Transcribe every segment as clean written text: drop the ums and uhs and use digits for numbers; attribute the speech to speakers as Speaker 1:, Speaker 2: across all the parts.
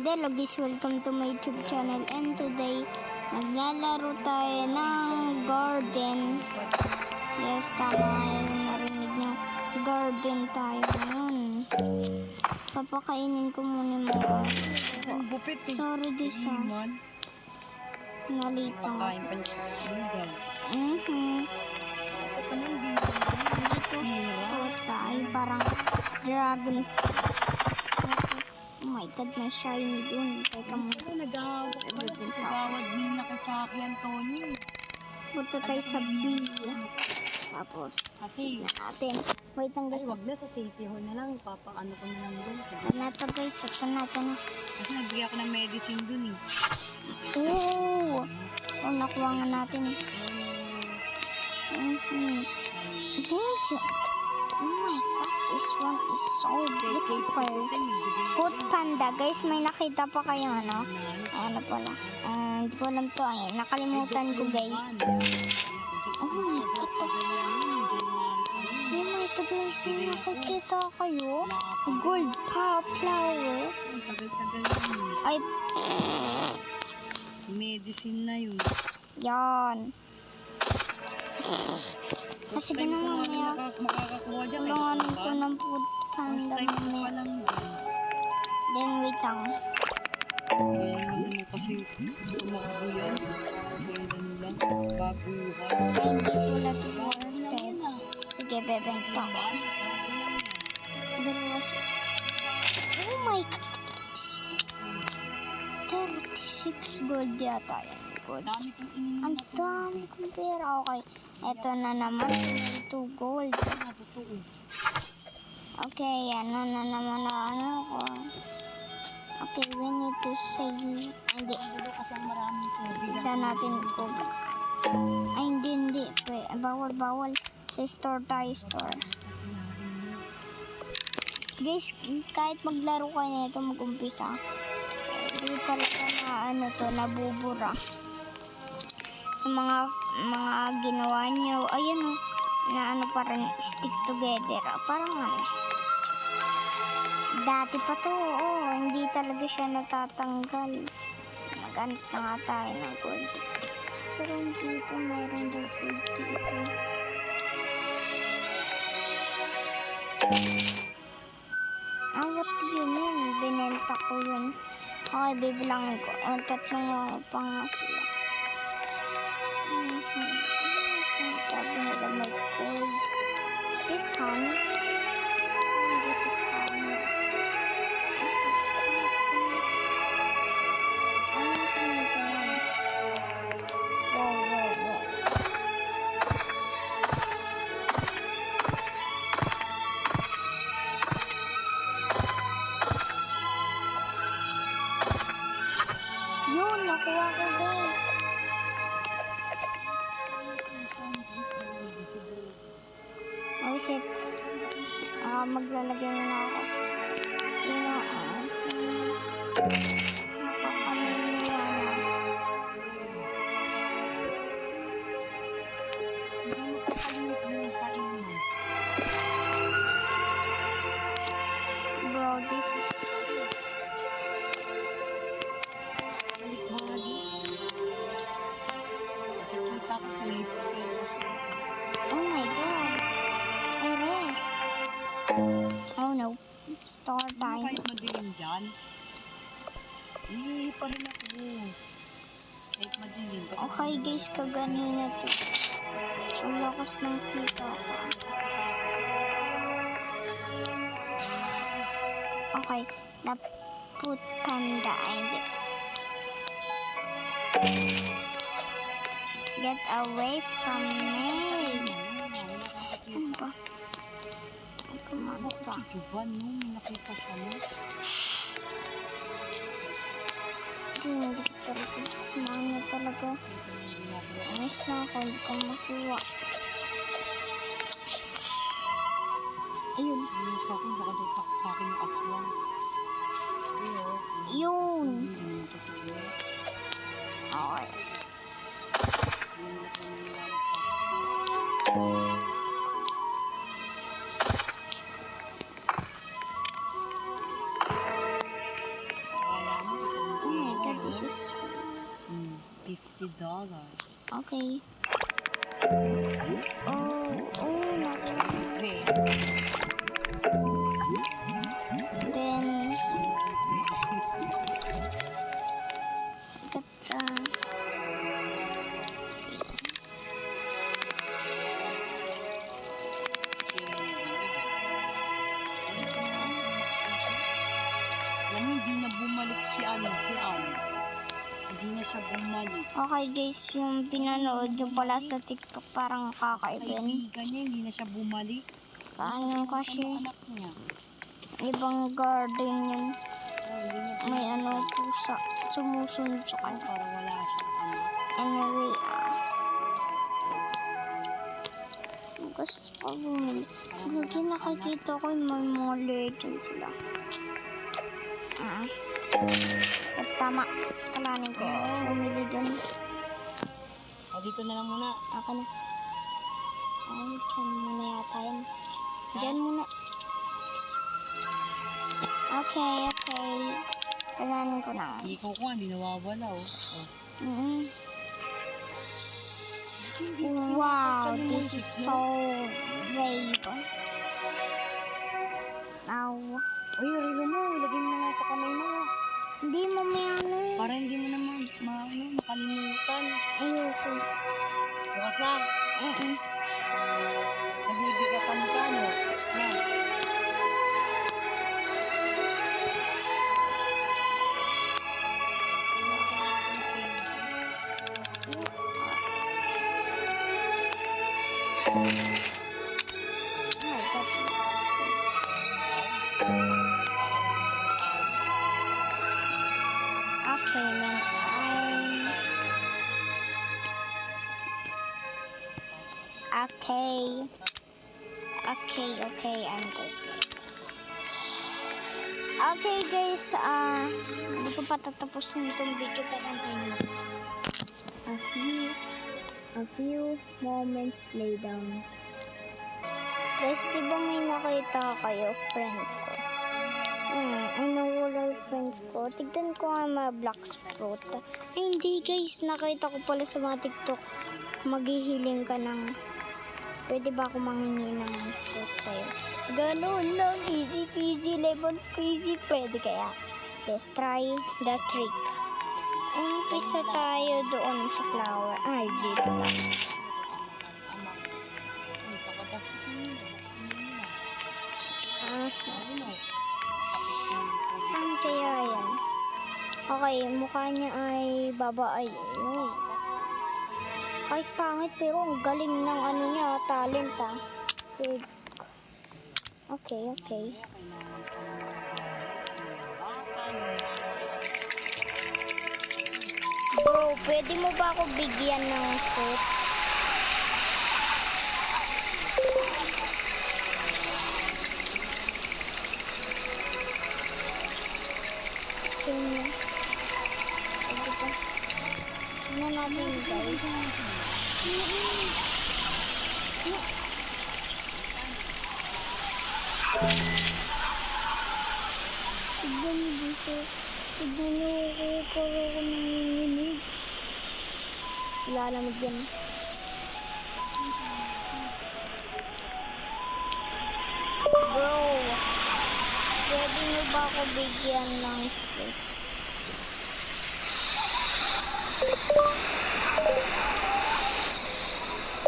Speaker 1: Hello guys, welcome to my YouTube channel, and today maglalaro tayo ng garden. Yes, tama yung narinig nyo. Garden tayo ngayon. Papakainin ko muna mga
Speaker 2: Ang gupit eh.
Speaker 1: sorry guys ha. Nalitang.
Speaker 2: Makain pa niya. Daw. Dapat naman dito.
Speaker 1: Ito tayo parang dragon. Oh my god, may shiny dun. Teka mo.
Speaker 2: Nag-ahawak pala si Kagawad Mina kay Chucky Antonio.
Speaker 1: Punta tayo sa B. Tapos,
Speaker 2: Kasi,
Speaker 1: natin. Wait lang
Speaker 2: ay
Speaker 1: guys.
Speaker 2: wag na sa City Hall na lang. Ipapaano ko na lang doon.
Speaker 1: Ito na ito guys. Ito na ito na.
Speaker 2: Kasi nagbigay ako ng medicine doon eh.
Speaker 1: Oh! Oh, nakuha nga natin. Thank you. Oh my god, this one is so beautiful. Good panda. Guys, may nakita pa kayo ano? Ano pala? Hindi ko alam to. Ay, nakalimutan ko guys. Oh my god, the fuck? Oh my god, may isang nakikita kayo? Gold flower.
Speaker 2: Ang tagal-tagal yun.
Speaker 1: Ay,
Speaker 2: Medicine na yun.
Speaker 1: yan. Kasi ginawa niya.
Speaker 2: Makakakuha dyan.
Speaker 1: Tulunganin ko ng food
Speaker 2: First
Speaker 1: panda
Speaker 2: time ko pa
Speaker 1: mamaya.
Speaker 2: lang
Speaker 1: Then wait lang.
Speaker 2: Kailan mo kasi tumakbo yan. Kailan lang. Baguhan.
Speaker 1: Ay, hindi ko na ito worth. Sige, bebenta ko. Dalawa si... Oh my god! 36 gold yata yan. Gold.
Speaker 2: Dami kong inin
Speaker 1: Ang dami kong pera. Okay. Eto na naman. 2 gold.
Speaker 2: na totoo.
Speaker 1: Okay, ano na naman na ano ko. Okay, we need to save. Hindi.
Speaker 2: Dito kasi ang maraming tubig.
Speaker 1: Tignan natin kung... Ay, hindi. Bawal. Sa store tayo, store. Guys, kahit maglaro kayo nito, mag-umpisa. Hindi talaga na ano to, nabubura. Yung mga ginawa nyo, ayun o, na ano parang stick together. Parang ano. Dati pa to, hindi talaga siya natatanggal. Nag-anit na nga tayo ng gold. Pero dito, mayroon daw gold dito. What do you mean? Binenta ko yun. Okay, bibilangin ko. Tatlong pa nga sila. Sabi nila may gold. Is this honey? This is honey. Ano ito nito yan? Wow. Yun, nakuha ko guys. Oh shit. Maglalagay na ako. Sino? Nakakamiliya na.
Speaker 2: Hindi mo kakalimut mo sa email.
Speaker 1: Bro, this is...
Speaker 2: Balik-balik. Nakikita ko fully prepared.
Speaker 1: Oh my god. Eres. Oh no. Store time.
Speaker 2: Kahit madilim dyan. Hindi pa rin ako. Kahit madilim. Kasi
Speaker 1: Okay guys, kaganina to. Ang lakas ng kita ko. Okay. Naput panda. Ay, hindi. Get away from me. Ano ba? Ay, kumano
Speaker 2: Bakit
Speaker 1: to?
Speaker 2: si Juban, no? May nakita siya, no?
Speaker 1: Hindi ko talaga. Sumano talaga. Anis na ako. Hindi ko makuha. Ayun.
Speaker 2: Yung sa akin, baka daw takot sa akin yung aswang.
Speaker 1: Yun.
Speaker 2: Yung totoo.
Speaker 1: Okay.
Speaker 2: Yung nangyayari sa akin. Akala mo,
Speaker 1: This is
Speaker 2: $50.
Speaker 1: okay. Oh,
Speaker 2: Wait.
Speaker 1: then got
Speaker 2: Alam mo, hindi na bumalik si Al. Hindi na siya bumalik.
Speaker 1: okay guys, yung pinanood nyo pala sa TikTok parang kakaiba.
Speaker 2: Kaibigan niya, hindi na siya bumalik.
Speaker 1: Paano kasi
Speaker 2: Anak niya.
Speaker 1: ibang garden yun.
Speaker 2: Hindi niya
Speaker 1: May pusa sumusunod sa kanya.
Speaker 2: parang wala siyang anak.
Speaker 1: Anyway, gusto ko bumili. Lagi nakikita ko yung may mga legend sila. At tama. Kalanin ko. Bumili dun.
Speaker 2: O, dito na lang muna.
Speaker 1: Ako na. Ay, dyan muna yata yan. Dyan muna. Okay. Kalanin ko na.
Speaker 2: Hindi ko kuha, hindi nawawala, oh.
Speaker 1: Wow, this is so brave. Now,
Speaker 2: Uy, rilo mo, ilagay mo na nga sa kamay mo.
Speaker 1: hindi mo may
Speaker 2: Para hindi mo naman makalimutan.
Speaker 1: Ayoko.
Speaker 2: Bukas na. Nabibigatan ka, no? Na.
Speaker 1: Okay, then Okay, I'm good. Okay guys, hindi ko pa tatapusin itong video pero antayin mo. A few moments later. Guys, di ba may nakita kayo, friends ko? Wala yung friends ko. Tignan ko nga mga black fruit. Ay, hindi guys. Nakita ko pala sa mga TikTok. Maghihiling ka ng... Pwede ba ako manghingi ng fruit sa'yo? Ganun lang. Easy peasy, lemon squeezy. Pwede kaya? Let's try the trick. Umpisa tayo doon sa flower. Ay, dito lang. Saan kaya yan? Okay, mukha niya ay babae. Kahit pangit pero ang galing ng niya, talent Sig. Okay. Bro, pwede mo ba ako bigyan ng fruit? Tingnan natin guys. Tignan niyo gusto. Tignan niyo ako para ako nanginginig. Lalamig yan. Bro, pwede niyo ba ako bigyan ng fruit?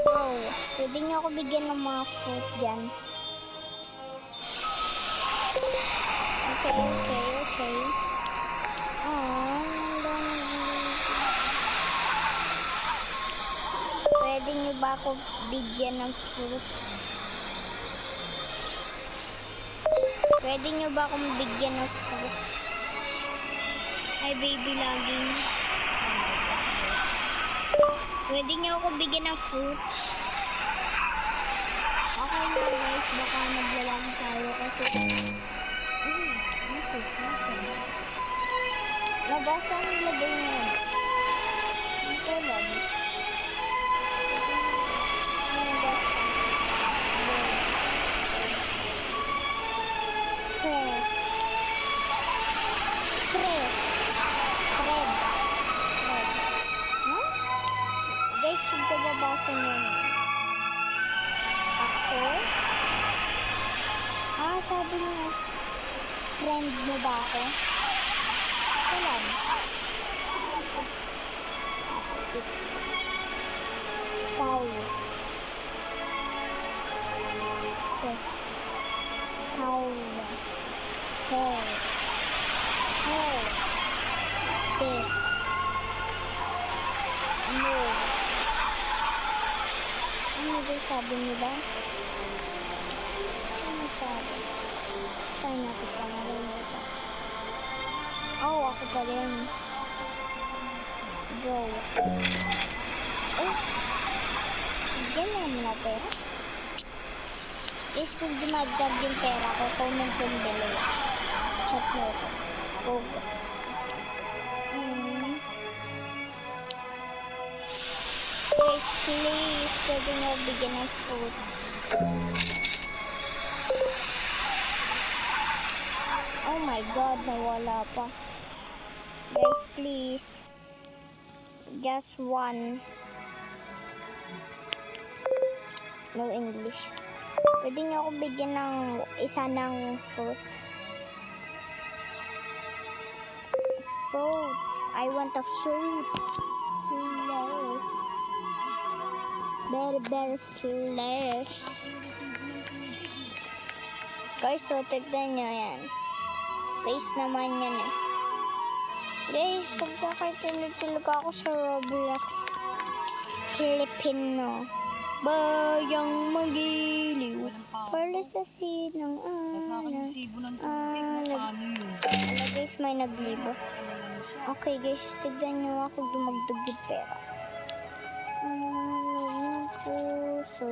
Speaker 1: Bro, pwede niyo ako bigyan ng mga fruit dyan. Okay. Pwede niyo ba ako bigyan ng fruit? Pwede niyo ba akong bigyan ng fruit? Ay, baby laging. Pwede niyo ako bigyan ng fruit? Okay na guys, baka naglalang tayo kasi... What is happening? Nabasa ang lagay niya. Ito lang. Bread. to. Kailan? Tao. Te. Tao. Hair. Hair. Te. No. Ano daw sabi nila? Ano sabi? Saan ako pa nalilito? Oh, ako pa rin. Bro. Oh. Bigyan na naman na pera. Guys, kung dumaddag yung pera ko, comment kung below. Chat mo ko. Go. Guys, please, pwede nyo bigyan ng fruit. Oh my god, nawala pa. Guys, please. Just one. No English. Pwede nyo ako bigyan ng isa ng fruit. Fruit. I want a fruit. Flesh. Very flesh. Guys, so tignan nyo yan. Face naman yan eh. Guys, pagkakaitinod talaga ako sa Roblox. Filipino. Bayang magiliw. Para sa sinang
Speaker 2: Nasa akin yung sibo ng tubig. Paano yun?
Speaker 1: Wala guys, may naglibo.
Speaker 2: Ano siya?
Speaker 1: Okay guys, tignan nyo ako dumagdag yung pera. Ako, so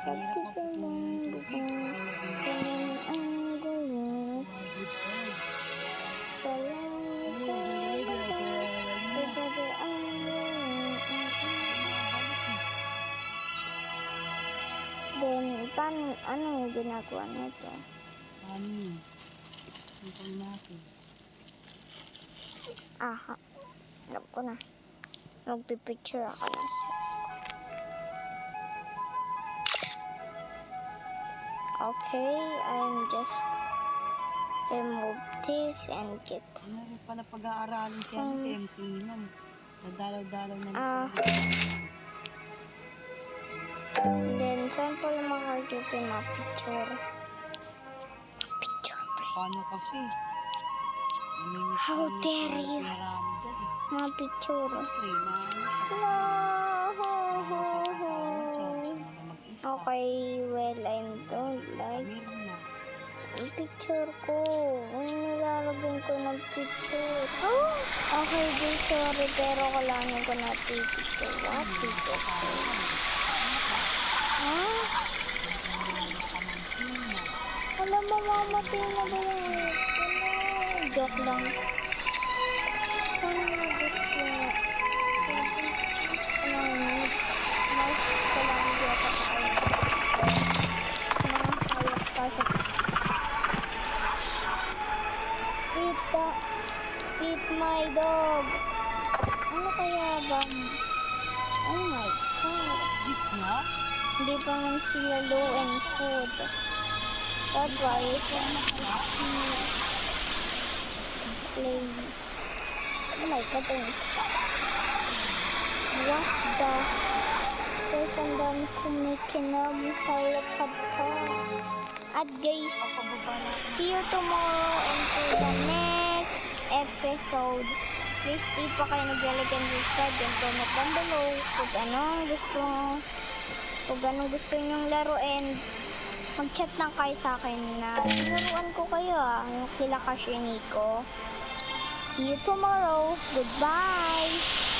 Speaker 1: sa tignan mo. Ang gulos. Then, ano yung ginagawa nito?
Speaker 2: Paano yun? Hintay natin.
Speaker 1: Aha. Alam ko na. Magpipicture ako na self. Okay, I'm just remove this and get.
Speaker 2: Ano rin pala pag-aaralin si MC Iman. Nadalaw-dalaw na
Speaker 1: Ah. Then, saan pala makakita yung mga picture? Picture, pre.
Speaker 2: Paano kasi?
Speaker 1: How dare you?
Speaker 2: Marami dyan eh.
Speaker 1: Mga picture.
Speaker 2: Pre, naano siya kasi. Naano siya kasama dyan. Siya na mag-isa.
Speaker 1: Okay, well, I don't like
Speaker 2: Meron na.
Speaker 1: yung picture ko. Ano nilalagyan ko ng picture? Okay, guys, sorry, pero kailangan ko na picture. What picture? Alam mo, mamatay na ba yung joke lang. Saan mo gusto mo? Mas kailangan ko ata kayo. Nakakayok pa sa feed my dog. Ano kaya ba? Oh my god.
Speaker 2: Gif na?
Speaker 1: Hindi pa man sila low and food. God, why is slave? Oh my god, don't stop. What the? Guys, ang dami kumikinam sa likod ko. At guys,
Speaker 2: Papababa na.
Speaker 1: see you tomorrow into the next episode. Please, di pa kayo nag-like and subscribe and comment down below kung anong gusto nyong laruin. Mag-chat lang kayo sa akin na laruan ko kayo yung kila Kashi Nico. See you tomorrow. Goodbye!